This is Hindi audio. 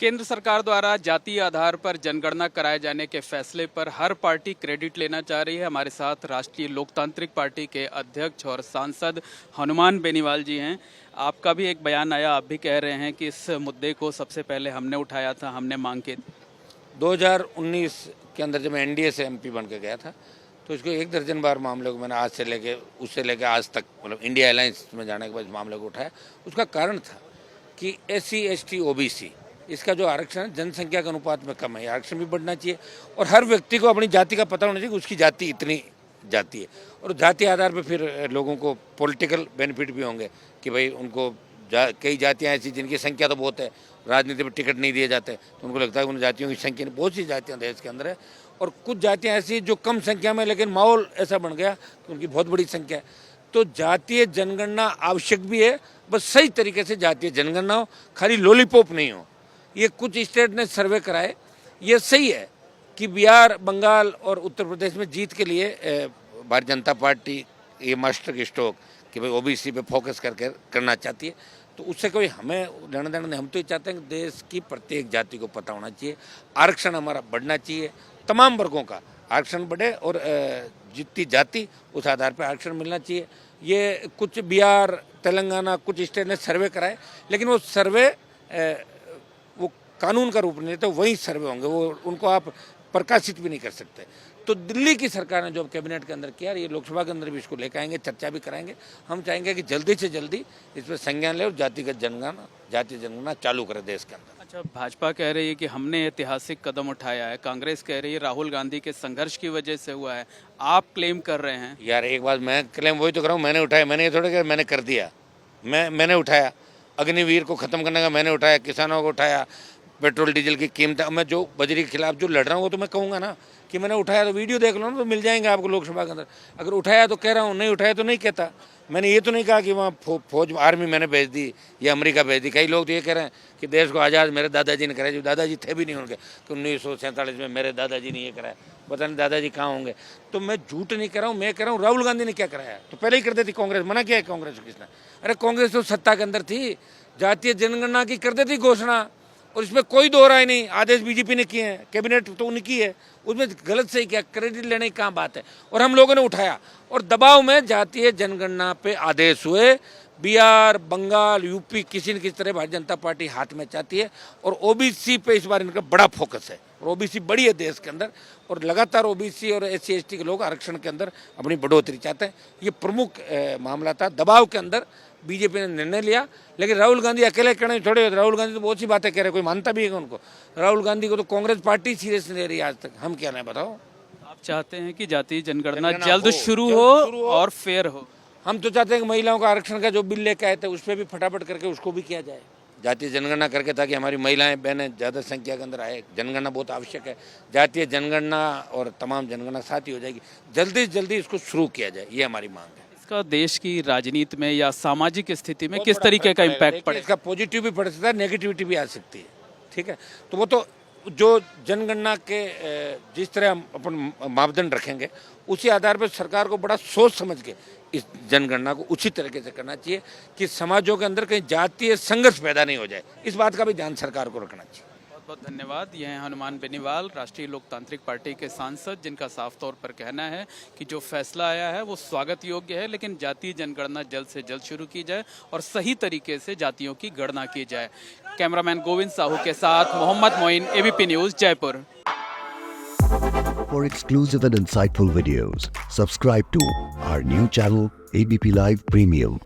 केंद्र सरकार द्वारा जातीय आधार पर जनगणना कराए जाने के फैसले पर हर पार्टी क्रेडिट लेना चाह रही है। हमारे साथ राष्ट्रीय लोकतांत्रिक पार्टी के अध्यक्ष और सांसद हनुमान बेनीवाल जी हैं। आपका भी एक बयान आया, आप भी कह रहे हैं कि इस मुद्दे को सबसे पहले हमने उठाया था, हमने मांग की थी। 2019 के अंदर जब मैं एनडीए से एमपी बन के गया था तो इसको 1 दर्जन बार मामले को मैंने आज से लेके उससे लेके आज तक मतलब इंडिया अलायंस में जाने के बाद मामले को उठाया। उसका कारण था कि SC ST OBC इसका जो आरक्षण है जनसंख्या के अनुपात में कम है, आरक्षण भी बढ़ना चाहिए और हर व्यक्ति को अपनी जाति का पता होना चाहिए कि उसकी जाति इतनी जाति है और जाति आधार पर फिर लोगों को पॉलिटिकल बेनिफिट भी होंगे कि भाई उनको कई जातियाँ ऐसी जिनकी संख्या तो बहुत है, राजनीति में टिकट नहीं दिए जाते तो उनको लगता है उन जातियों की संख्या नहीं, बहुत सी जातियाँ देश के अंदर है और कुछ जातियाँ ऐसी जो कम संख्या में लेकिन माहौल ऐसा बन गया कि उनकी बहुत बड़ी संख्या है। तो जातीय जनगणना आवश्यक भी है, बस सही तरीके से जातीय जनगणना हो, खाली लॉलीपॉप नहीं हो। ये कुछ स्टेट ने सर्वे कराए, ये सही है कि बिहार, बंगाल और उत्तर प्रदेश में जीत के लिए भारतीय जनता पार्टी ये मास्टर स्ट्रोक कि भाई OBC पे फोकस करके करना चाहती है, तो उससे कोई हमें लेना देना नहीं। हम तो ये चाहते हैं कि देश की प्रत्येक जाति को पता होना चाहिए, आरक्षण हमारा बढ़ना चाहिए, तमाम वर्गों का आरक्षण बढ़े और जितनी जाति उस आधार पर आरक्षण मिलना चाहिए। ये कुछ बिहार, तेलंगाना कुछ स्टेट ने सर्वे कराए, लेकिन वो सर्वे वो कानून का रूप नहीं लेते, वही सर्वे होंगे, वो उनको आप प्रकाशित भी नहीं कर सकते। तो दिल्ली की सरकार ने जो कैबिनेट के अंदर किया, ये लोकसभा के अंदर भी इसको लेकर आएंगे, चर्चा भी कराएंगे। हम चाहेंगे कि जल्दी से जल्दी इस पर संज्ञान ले और जातिगत जनगणना, जातीय जनगणना चालू करे देश के अंदर। अच्छा, भाजपा कह रही है कि हमने ऐतिहासिक कदम उठाया है, कांग्रेस कह रही है राहुल गांधी के संघर्ष की वजह से हुआ है, आप क्लेम कर रहे हैं। यार एक बात मैं क्लेम वही तो कर रहा हूँ, मैंने उठाया, मैंने ये थोड़ा कि मैंने कर दिया, मैंने उठाया, अग्निवीर को खत्म करने का मैंने उठाया, किसानों को उठाया, पेट्रोल डीजल की कीमत, मैं जो बजरी के खिलाफ जो लड़ रहा हूँ वो तो मैं कहूँगा ना कि मैंने उठाया, तो वीडियो देख लो ना, तो मिल जाएंगे आपको लोकसभा के अंदर। अगर उठाया तो कह रहा हूँ, नहीं उठाया तो नहीं कहता। मैंने ये तो नहीं कहा कि वहाँ फौज आर्मी मैंने भेज दी या अमेरिका भेज दी। कई लोग तो ये कह रहे हैं कि देश को आज़ाद मेरे दादाजी ने कराया, जो दादाजी थे भी नहीं उनके, कि 1947 में मेरे दादाजी ने ये कराया, पता नहीं दादाजी कहाँ होंगे। तो मैं झूठ नहीं कर रहा हूँ, मैं कह रहा हूँ राहुल गांधी ने क्या कराया, तो पहले ही कर देती कांग्रेस। मना किया है कांग्रेस किसने? अरे कांग्रेस तो सत्ता के अंदर थी, जातीय जनगणना की कर देती घोषणा और इसमें कोई दो राय नहीं। आदेश बीजेपी ने किए हैं, कैबिनेट तो उनकी है, उसमें गलत सही क्या, क्रेडिट लेने की कहाँ बात है। और हम लोगों ने उठाया और दबाव में जातीय जनगणना पे आदेश हुए। बिहार, बंगाल, यूपी किसी न किसी तरह भारतीय जनता पार्टी हाथ में चाहती है और OBC पे इस बार इनका बड़ा फोकस है और OBC बड़ी है देश के अंदर और लगातार OBC और SC ST के लोग आरक्षण के अंदर अपनी बढ़ोतरी चाहते हैं। ये प्रमुख मामला था, दबाव के अंदर बीजेपी ने निर्णय लिया। लेकिन राहुल गांधी अकेले कहने थोड़े, राहुल गांधी तो बहुत सी बातें कह रहे, कोई मानता भी है उनको। राहुल गांधी को तो कांग्रेस पार्टी सीरियस नहीं ले रही आज तक। हम क्या नहीं बताओ। आप चाहते हैं कि जातीय जनगणना जल्द शुरू हो और फेयर हो। हम तो चाहते हैं कि महिलाओं का आरक्षण का जो बिल लेके आए थे उस पर भी फटाफट करके उसको भी किया जाए, जातीय जनगणना करके, ताकि हमारी महिलाएं बहनें ज़्यादा संख्या के अंदर आए। जनगणना बहुत आवश्यक है, जातीय जनगणना और तमाम जनगणना साथ ही हो जाएगी। जल्दी से जल्दी इसको शुरू किया जाए, ये हमारी मांग है। इसका देश की राजनीति में या सामाजिक स्थिति में किस तरीके का इम्पैक्ट पड़ेगा? इसका पॉजिटिव भी पड़ सकता है, नेगेटिविटी भी आ सकती है। ठीक है, तो वो तो जो जनगणना के जिस तरह हम अपन मापदंड रखेंगे उसी आधार पर सरकार को बड़ा सोच समझ के इस जनगणना को उचित तरीके से करना चाहिए कि समाजों के अंदर कहीं जातीय संघर्ष पैदा नहीं हो जाए। इस बात का भी ध्यान सरकार को रखना चाहिए। बहुत बहुत धन्यवाद। ये हैं हनुमान बेनीवाल, राष्ट्रीय लोकतांत्रिक पार्टी के सांसद, जिनका साफ तौर पर कहना है कि जो फैसला आया है वो स्वागत योग्य है, लेकिन जातीय जनगणना जल्द से जल्द शुरू की जाए और सही तरीके से जातियों की गणना की जाए। कैमरामैन गोविंद साहू के साथ Mohammad Moin, ABP news, Jaipur. For exclusive and insightful videos, subscribe to our new channel ABP Live Premium.